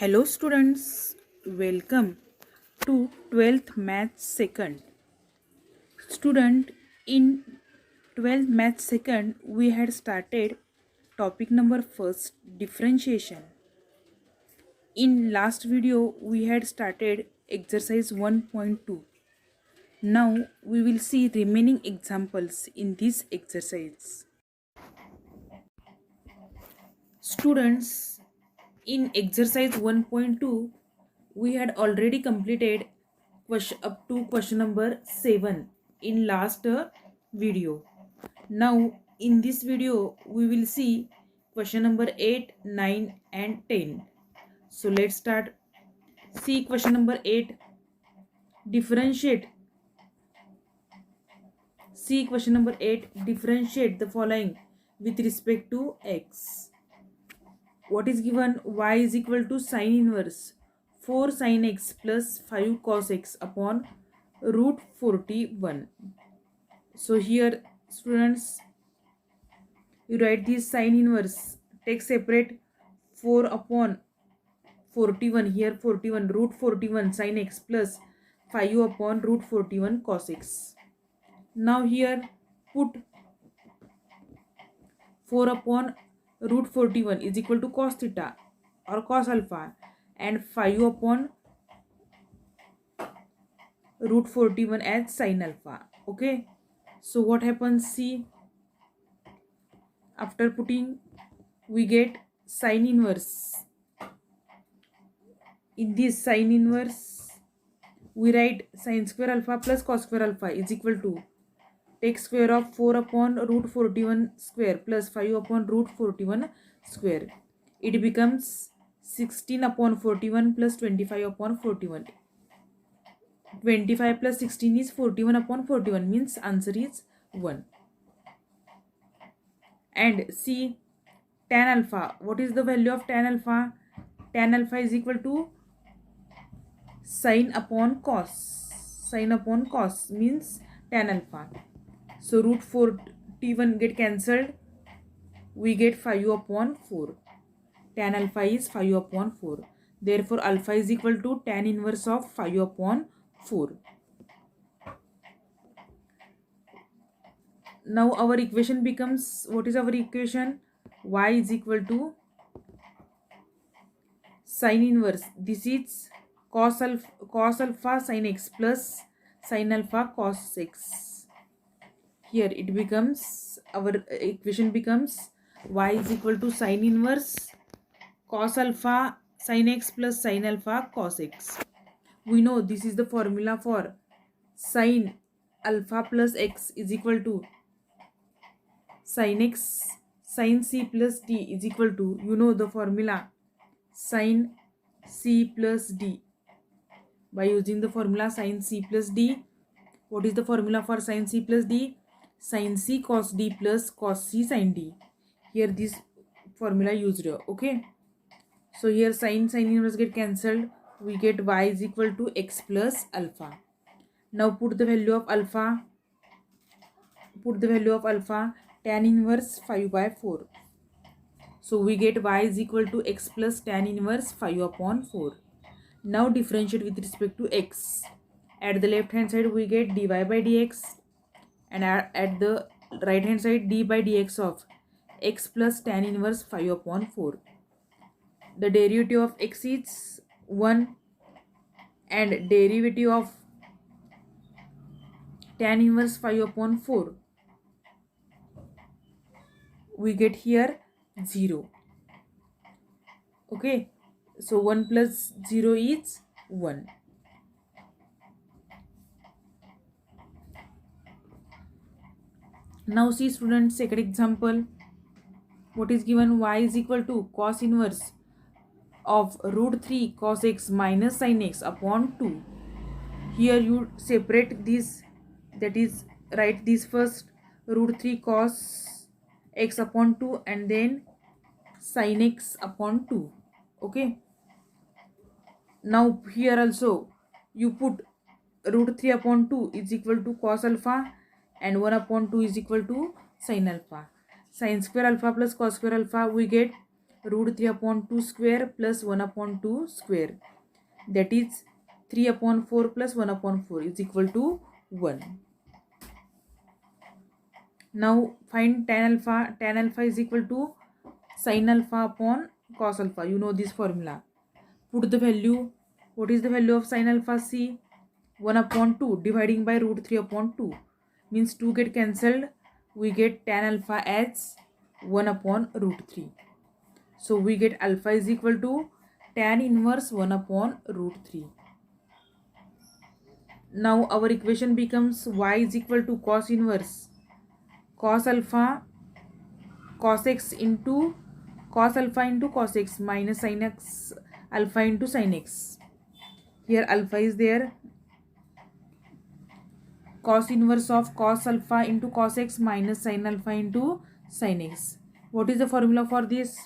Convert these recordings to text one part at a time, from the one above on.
Hello students, welcome to 12th Math Second. Student, in 12th Math Second we had started topic number first, differentiation. In last video we had started exercise 1.2. Now we will see remaining examples in this exercise. Students, in exercise 1.2 we had already completed up to question number 7 in last video. Now in this video we will see question number 8, 9 and 10. So let's start. See question number 8. Differentiate. See question number 8. Differentiate the following with respect to x. What is given? Y is equal to sine inverse 4 sin x plus 5 cos x upon root 41. So here students, you write this sine inverse, take separate 4 upon 41, here 41 root 41 sin x plus 5 upon root 41 cos x. Now here put 4 upon root 41 is equal to cos theta or cos alpha and 5 upon root 41 as sin alpha. Okay, so what happens? See, after putting we get sine inverse. In this sine inverse we write sin square alpha plus cos square alpha is equal to, take square of 4 upon root 41 square plus 5 upon root 41 square. It becomes 16 upon 41 plus 25 upon 41. 25 plus 16 is 41 upon 41, means answer is 1. And see tan alpha. What is the value of tan alpha? Tan alpha is equal to sine upon cos. Sine upon cos means tan alpha. So root 41 get cancelled. We get 5 upon 4. Tan alpha is 5 upon 4. Therefore alpha is equal to tan inverse of 5 upon 4. Now our equation becomes, what is our equation? Y is equal to sine inverse. This is cos alpha sin x plus sin alpha cos x. Here it becomes, our equation becomes y is equal to sine inverse cos alpha sin x plus sin alpha cos x. We know this is the formula for sin alpha plus x is equal to sin x sin c plus d is equal to, you know the formula, sin c plus d. By using the formula sin c plus d, what is the formula for sin c plus d? Sin c cos d plus cos c sin d. Here this formula used. Okay, so here sin inverse get cancelled. We get y is equal to x plus alpha. Now put the value of alpha. Tan inverse 5 by 4. So we get y is equal to x plus tan inverse 5 upon 4. Now differentiate with respect to x. At the left hand side we get dy by dx, and at the right hand side d by dx of x plus tan inverse 5 upon 4. The derivative of x is 1 and derivative of tan inverse 5 upon 4, we get here 0. Okay, so 1 plus 0 is 1. Now see students, second example. What is given? Y is equal to cos inverse of root 3 cos x minus sin x upon 2. Here you separate this, that is write this first, root 3 cos x upon 2 and then sin x upon 2. Okay, now here also you put root 3 upon 2 is equal to cos alpha and 1 upon 2 is equal to sin alpha. Sin square alpha plus cos square alpha, we get root 3 upon 2 square plus 1 upon 2 square. That is 3 upon 4 plus 1 upon 4 is equal to 1. Now find tan alpha. Tan alpha is equal to sin alpha upon cos alpha. You know this formula. Put the value. What is the value of sin alpha? See, 1 upon 2 dividing by root 3 upon 2 means 2 get cancelled. We get tan alpha as 1 upon root 3. So we get alpha is equal to tan inverse 1 upon root 3. Now our equation becomes y is equal to cos inverse cos alpha cos x into cos alpha into cos x minus sin x alpha into sin x. Here alpha is there. Cos inverse of cos alpha into cos x minus sin alpha into sin x. What is the formula for this?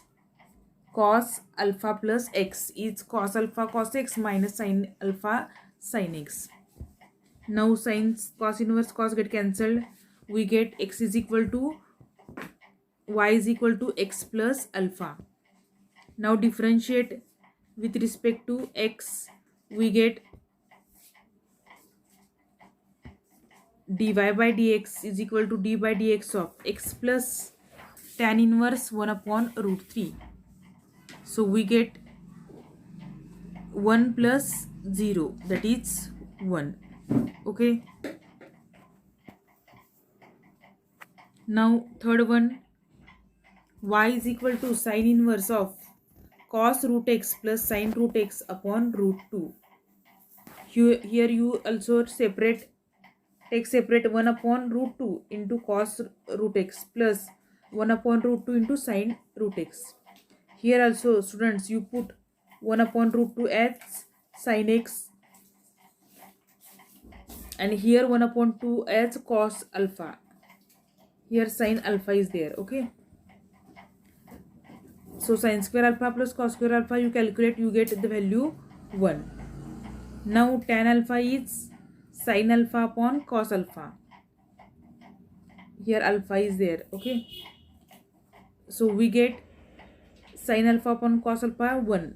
Cos alpha plus x is cos alpha cos x minus sin alpha sin x. Now sines cos inverse cos get cancelled. We get x is equal to y is equal to x plus alpha. Now differentiate with respect to x. We get dy by dx is equal to d by dx of x plus tan inverse 1 upon root 3. So we get 1 plus 0, that is 1. Okay. Now third one, y is equal to sin inverse of cos root x plus sin root x upon root 2. Here you also take separate 1 upon root 2 into cos root x plus 1 upon root 2 into sin root x. Here also students you put 1 upon root 2 as sin x and here 1 upon 2 as cos alpha. Here sin alpha is there. Okay. So sin square alpha plus cos square alpha you calculate, you get the value 1. Now tan alpha is sin alpha upon cos alpha. Here alpha is there. Okay. So we get sin alpha upon cos alpha 1.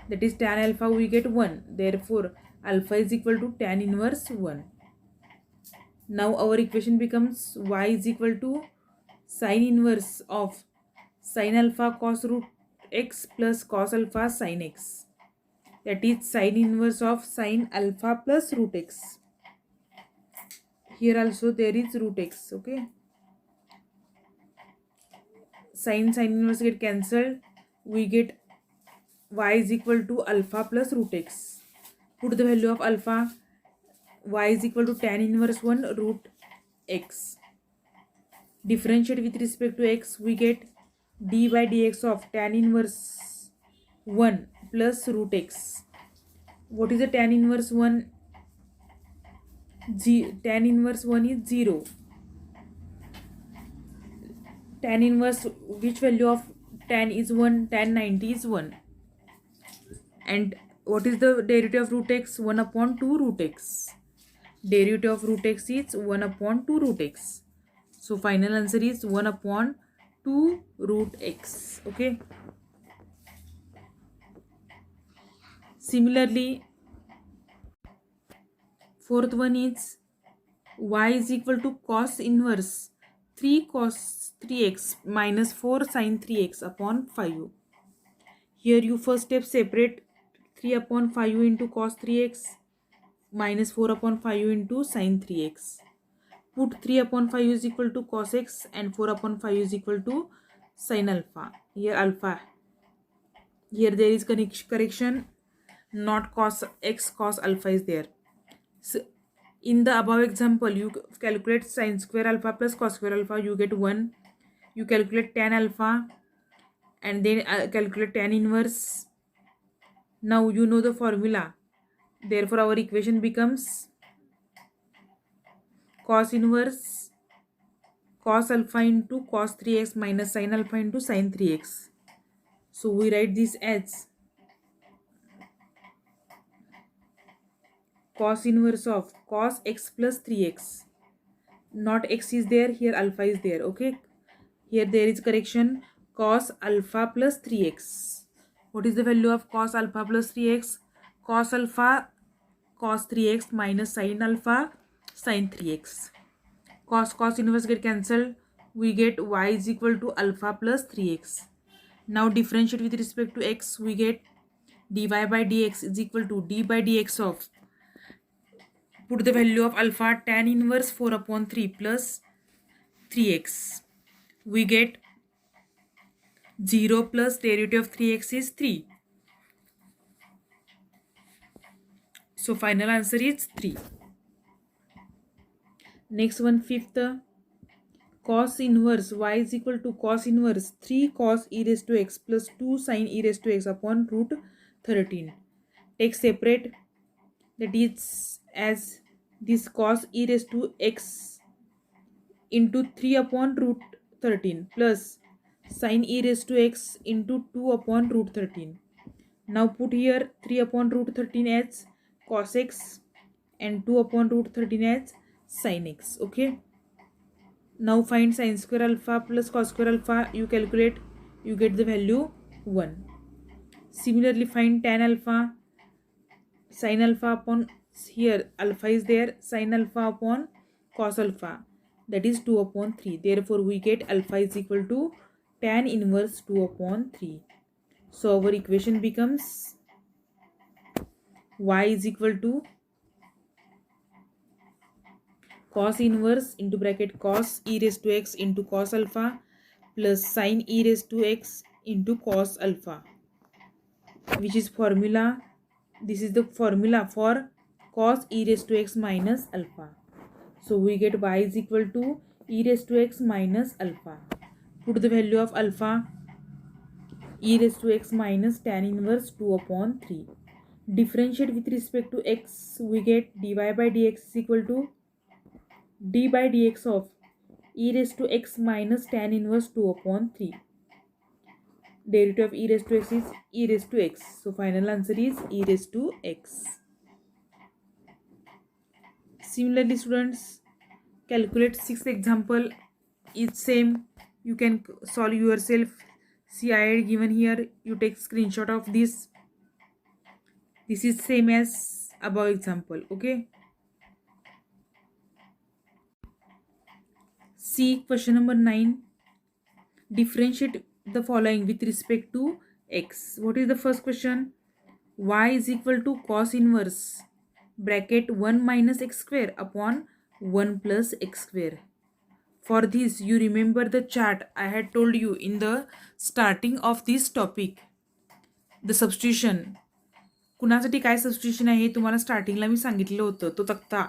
That is tan alpha we get 1. Therefore alpha is equal to tan inverse 1. Now our equation becomes y is equal to sin inverse of sin alpha cos root x plus cos alpha sin x. That is sin inverse of sin alpha plus root x. Here also there is root x. Okay. Sin inverse get cancelled. We get y is equal to alpha plus root x. Put the value of alpha. Y is equal to tan inverse 1 root x. Differentiate with respect to x. We get d by dx of tan inverse 1 plus root x. What is the tan inverse 1? Tan inverse 1 is 0. Tan inverse, which value of tan is 1? Tan 90 is 1. And what is the derivative of root x? 1 upon 2 root x. Derivative of root x is 1 upon 2 root x. So final answer is 1 upon 2 root x. Okay. Similarly, fourth one is y is equal to cos inverse 3 cos 3x minus 4 sin 3x upon 5. Here you first step separate 3 upon 5 into cos 3x minus 4 upon 5 into sin 3x. Put 3 upon 5 is equal to cos x and 4 upon 5 is equal to sin alpha. Here alpha. Here there is correction. Not cos x, cos alpha is there. So in the above example, you calculate sin square alpha plus cos square alpha, you get 1. You calculate tan alpha and then calculate tan inverse. Now you know the formula. Therefore our equation becomes cos inverse cos alpha into cos 3x minus sin alpha into sin 3x. So we write this as cos inverse of cos x plus 3x. Not x is there, here alpha is there. Okay. Here there is correction. cos alpha plus 3x. What is the value of cos alpha plus 3x? Cos alpha cos 3x minus sin alpha sin 3x. Cos inverse get cancelled. We get y is equal to alpha plus 3x. Now differentiate with respect to x. We get dy by dx is equal to d by dx of, put the value of alpha, tan inverse 4 upon 3 plus 3x. We get 0 plus derivative of 3x is 3. So final answer is 3. Next one, fifth. Cos inverse y is equal to cos inverse 3 cos e raised to x plus 2 sin e raised to x upon root 13. Take separate, that is as this cos e raised to x into 3 upon root 13 plus sin e raised to x into 2 upon root 13. Now put here 3 upon root 13 as cos x and 2 upon root 13 as sin x. Okay. Now find sin square alpha plus cos square alpha. You calculate, you get the value 1. Similarly, find tan alpha, sin alpha upon, here alpha is there, sin alpha upon cos alpha, that is 2 upon 3. Therefore, we get alpha is equal to tan inverse 2 upon 3. So our equation becomes y is equal to cos inverse into bracket cos e raised to x into cos alpha plus sin e raised to x into cos alpha, which is formula, this is the formula for cos e raised to x minus alpha. So we get y is equal to e raised to x minus alpha. Put the value of alpha, e raised to x minus tan inverse 2 upon 3. Differentiate with respect to x, we get dy by dx is equal to d by dx of e raised to x minus tan inverse 2 upon 3. Derivative of e raised to x is e raised to x. So final answer is e raised to x. Similarly, students, calculate sixth example is same. You can solve yourself. See, I had given here. You take screenshot of this. This is same as above example. Okay. See question number 9. Differentiate the following with respect to x. What is the first question? Y is equal to cos inverse bracket 1 minus x square upon 1 plus x square. For this, you remember the chart I had told you in the starting of this topic. The substitution. कुणासाठी काय substitution आहे तुम्हाला स्टार्टिंगला मी सांगितलं होतं. तो तक्ता,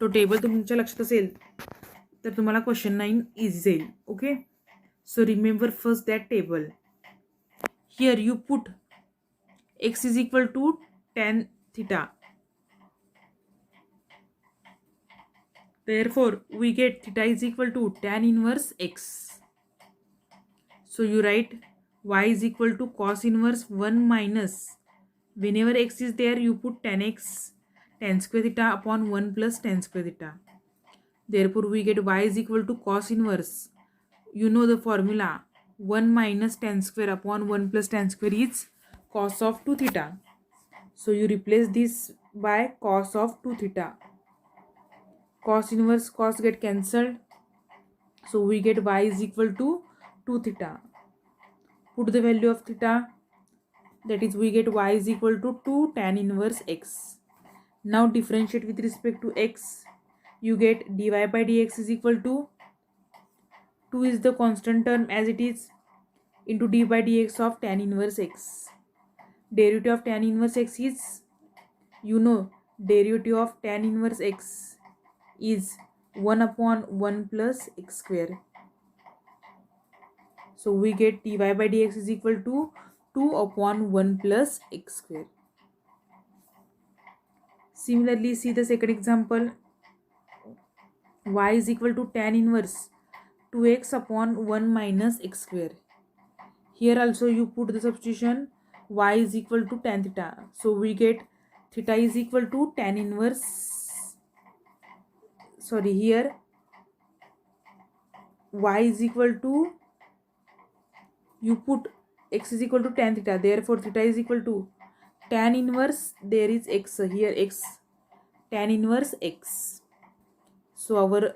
तो table तुमच्या लक्षात असेल तर तुम्हाला क्वेश्चन 9 इझी जाईल. Okay. So remember first that table. Here you put x is equal to tan theta. Therefore, we get theta is equal to tan inverse x. So you write y is equal to cos inverse 1 minus, whenever x is there you put tan x, tan square theta upon 1 plus tan square theta. Therefore, we get y is equal to cos inverse. You know the formula, 1 minus tan square upon 1 plus tan square is cos of 2 theta. So you replace this by cos of 2 theta. Cos inverse cos get cancelled. So we get y is equal to 2 theta. Put the value of theta, that is we get y is equal to 2 tan inverse x. Now differentiate with respect to x. You get dy by dx is equal to 2 is the constant term as it is into d by dx of tan inverse x. Derivative of tan inverse x is, you know, derivative of tan inverse x is 1 upon 1 plus x square. So we get dy by dx is equal to 2 upon 1 plus x square. Similarly, see the second example. Y is equal to tan inverse 2x upon 1 minus x square. Here also you put the substitution, y is equal to tan theta. So we get theta is equal to tan inverse, sorry, here y is equal to you put x is equal to tan theta, therefore theta is equal to tan inverse, there is x here, x, tan inverse x. So our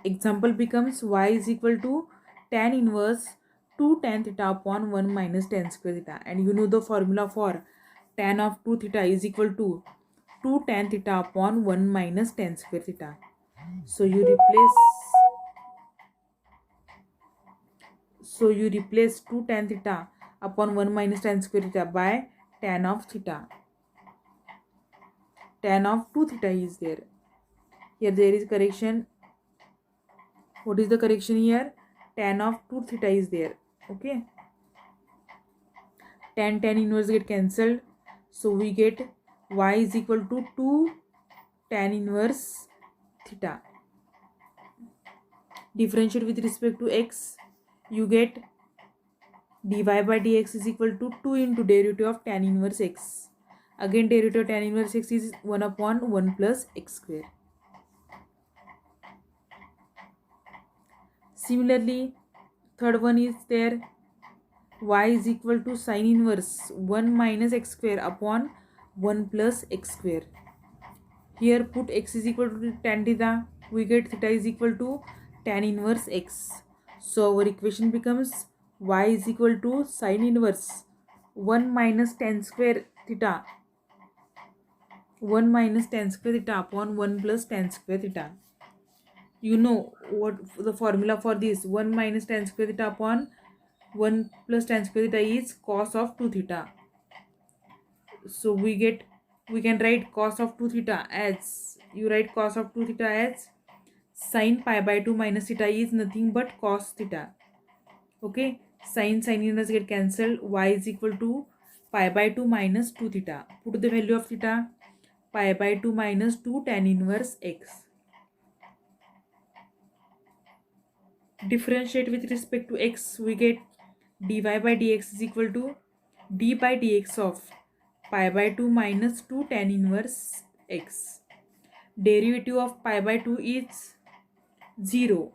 example becomes y is equal to tan inverse 2 tan theta upon 1 minus tan square theta, and you know the formula for tan of 2 theta is equal to 2 tan theta upon 1 minus tan square theta. So you replace 2 tan theta upon 1 minus tan square theta by tan of theta. Tan of 2 theta is there. Here there is correction. What is the correction here? Tan of 2 theta is there. Okay. Tan inverse get cancelled. So we get y is equal to 2 tan inverse theta. Differentiate with respect to x. You get dy by dx is equal to 2 into derivative of tan inverse x. Again derivative of tan inverse x is 1 upon 1 plus x square. Similarly, third one is there, y is equal to sin inverse 1 minus x square upon 1 plus x square. Here put x is equal to tan theta, we get theta is equal to tan inverse x. So our equation becomes y is equal to sin inverse 1 minus tan square theta, 1 minus tan square theta upon 1 plus tan square theta. You know what the formula for this, 1 minus tan square theta upon 1 plus tan square theta is cos of 2 theta. So we can write cos of 2 theta as, you write cos of 2 theta as sin pi by 2 minus theta is nothing but cos theta. Okay, sin inverse get cancelled, y is equal to pi by 2 minus 2 theta. Put the value of theta, pi by 2 minus 2 tan inverse x. Differentiate with respect to x, we get dy by dx is equal to d by dx of pi by 2 minus 2 tan inverse x. Derivative of pi by 2 is 0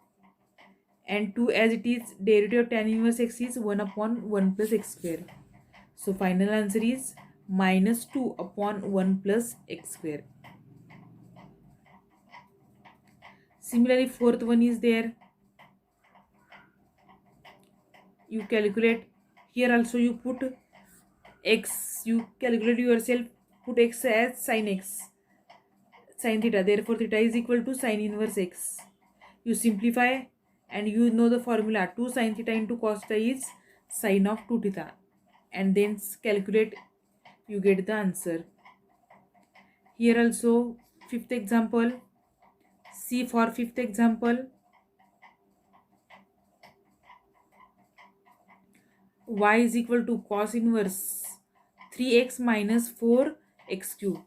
and 2 as it is, derivative of tan inverse x is 1 upon 1 plus x square. So final answer is minus 2 upon 1 plus x square. Similarly, fourth one is there. You calculate, here also you put x, you calculate yourself, put x as sin x, sin theta, therefore theta is equal to sin inverse x. You simplify and you know the formula, 2 sin theta into cos theta is sin of 2 theta, and then calculate, you get the answer. Here also fifth example, see for fifth example, y is equal to cos inverse 3x minus 4x cube.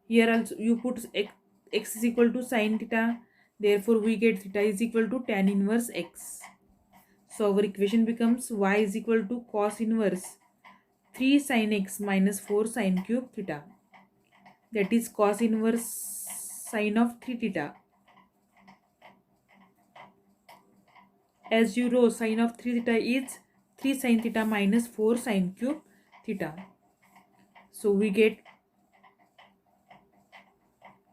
Here also you put x is equal to sin theta, therefore we get theta is equal to tan inverse x. So our equation becomes y is equal to cos inverse 3 sin x minus 4 sin cube theta, that is cos inverse sin of 3 theta. As you know, sin of 3 theta is 3 sin theta minus 4 sin cube theta. So we get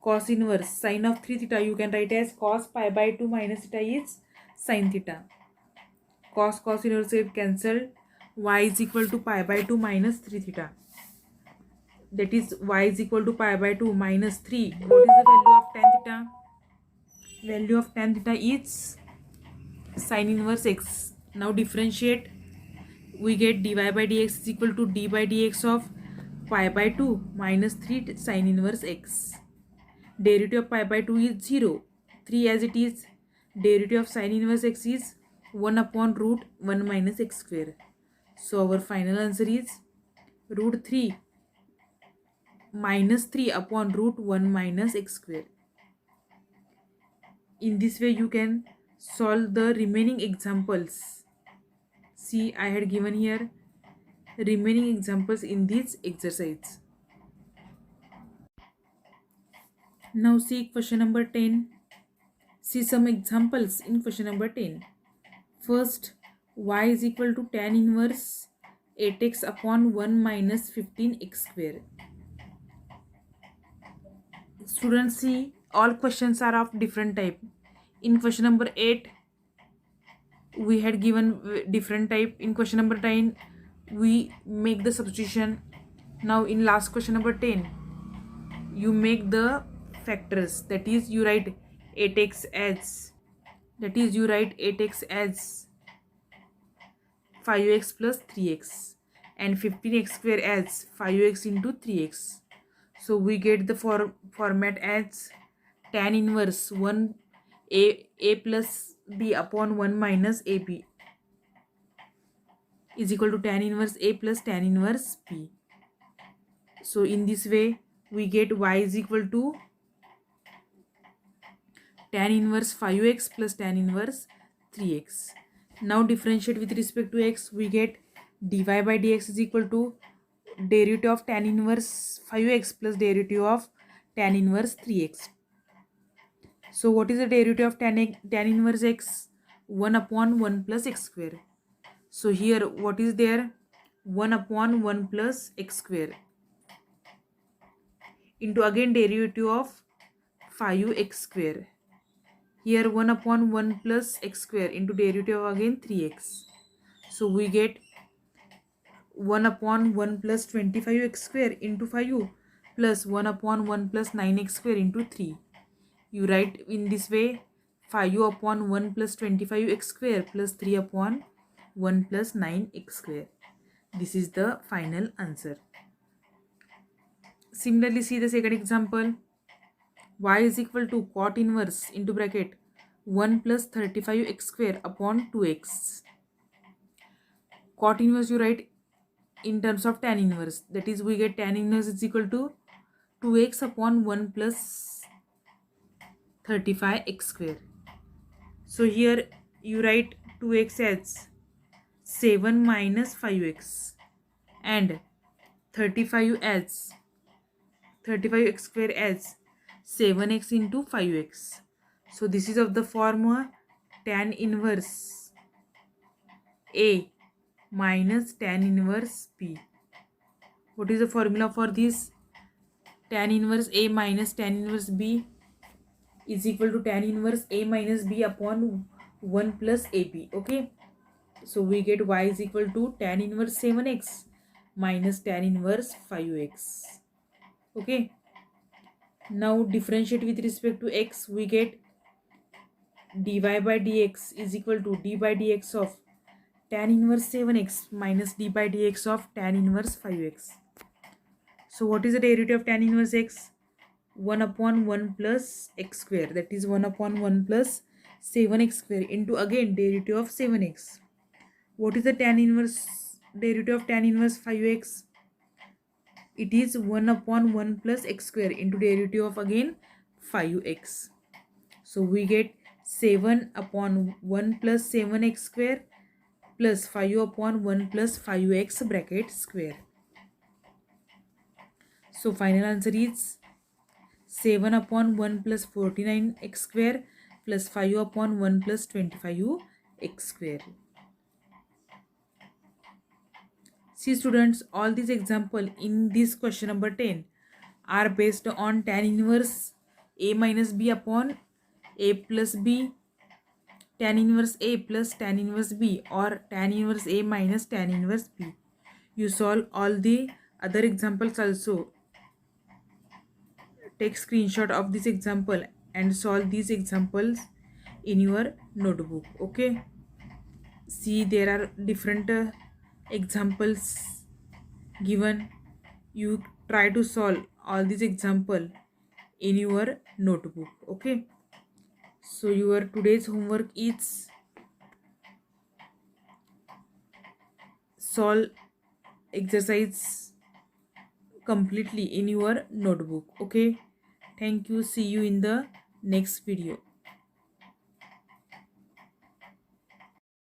cos inverse sin of 3 theta, you can write as cos pi by 2 minus theta is sin theta. Cos inverse get cancelled, y is equal to pi by 2 minus 3 theta. That is y is equal to pi by 2 minus 3. What is the value of tan theta? Value of tan theta is sin inverse x. Now differentiate, we get dy by dx is equal to d by dx of pi by 2 minus 3 sin inverse x. Derivative of pi by 2 is 0. 3 as it is, derivative of sin inverse x is 1 upon root 1 minus x square. So our final answer is root 3 minus 3 upon root 1 minus x square. In this way you can solve the remaining examples. See, I had given here remaining examples in this exercise. Now see question number 10. See some examples in question number 10. First, y is equal to tan inverse 8x upon 1 minus 15x square. Students, see, all questions are of different type. In question number 8 we had given different type. In question number 9 we make the substitution. Now in last question number 10 you make the factors, that is you write 8x as 5x plus 3x and 15x square as 5x into 3x. So we get the format as tan inverse 1 a plus b upon 1 minus ab is equal to tan inverse a plus tan inverse b. So in this way we get y is equal to tan inverse 5x plus tan inverse 3x. Now differentiate with respect to x, we get dy by dx is equal to derivative of tan inverse 5x plus derivative of tan inverse 3x. So what is the derivative of tan inverse x? 1 upon 1 plus x square. So here what is there? 1 upon 1 plus x square into again derivative of 5x square. Here 1 upon 1 plus x square into derivative of again 3x. So we get 1 upon 1 plus 25x square into 5 plus 1 upon 1 plus 9x square into 3. You write in this way 5 upon 1 plus 25x square plus 3 upon 1 plus 9x square. This is the final answer. Similarly, see the second example. Y is equal to cot inverse into bracket 1 plus 35x square upon 2x. Cot inverse you write in terms of tan inverse, that is we get tan inverse is equal to 2x upon 1 plus 35x square. So here you write 2x as 7 minus 5x and 35x square as 7x into 5x. So this is of the formula tan inverse A minus tan inverse B. What is the formula for this? Tan inverse A minus tan inverse B is equal to tan inverse A minus B upon 1 plus AB. Okay. So we get y is equal to tan inverse 7x minus tan inverse 5x. Okay. Now differentiate with respect to x, we get dy by dx is equal to d by dx of tan inverse 7x minus d by dx of tan inverse 5x. So what is the derivative of tan inverse x? 1 upon 1 plus x square, that is 1 upon 1 plus 7x square into again derivative of 7x. What is the tan inverse derivative of tan inverse 5x? It is 1 upon 1 plus x square into derivative of again 5x. So we get 7 upon 1 plus 7x square plus 5 upon 1 plus 5x bracket square. So final answer is 7 upon 1 plus 49x square plus 5 upon 1 plus 25x square. See students, all these examples in this question number 10 are based on tan inverse A minus B upon A plus B, tan inverse A plus tan inverse B, or tan inverse A minus tan inverse B. You solve all the other examples also. Take screenshot of this example and solve these examples in your notebook. Okay. See, there are different examples given. You try to solve all these example in your notebook. Okay. So your today's homework is solve exercise completely in your notebook. Okay. Thank you. See you in the next video.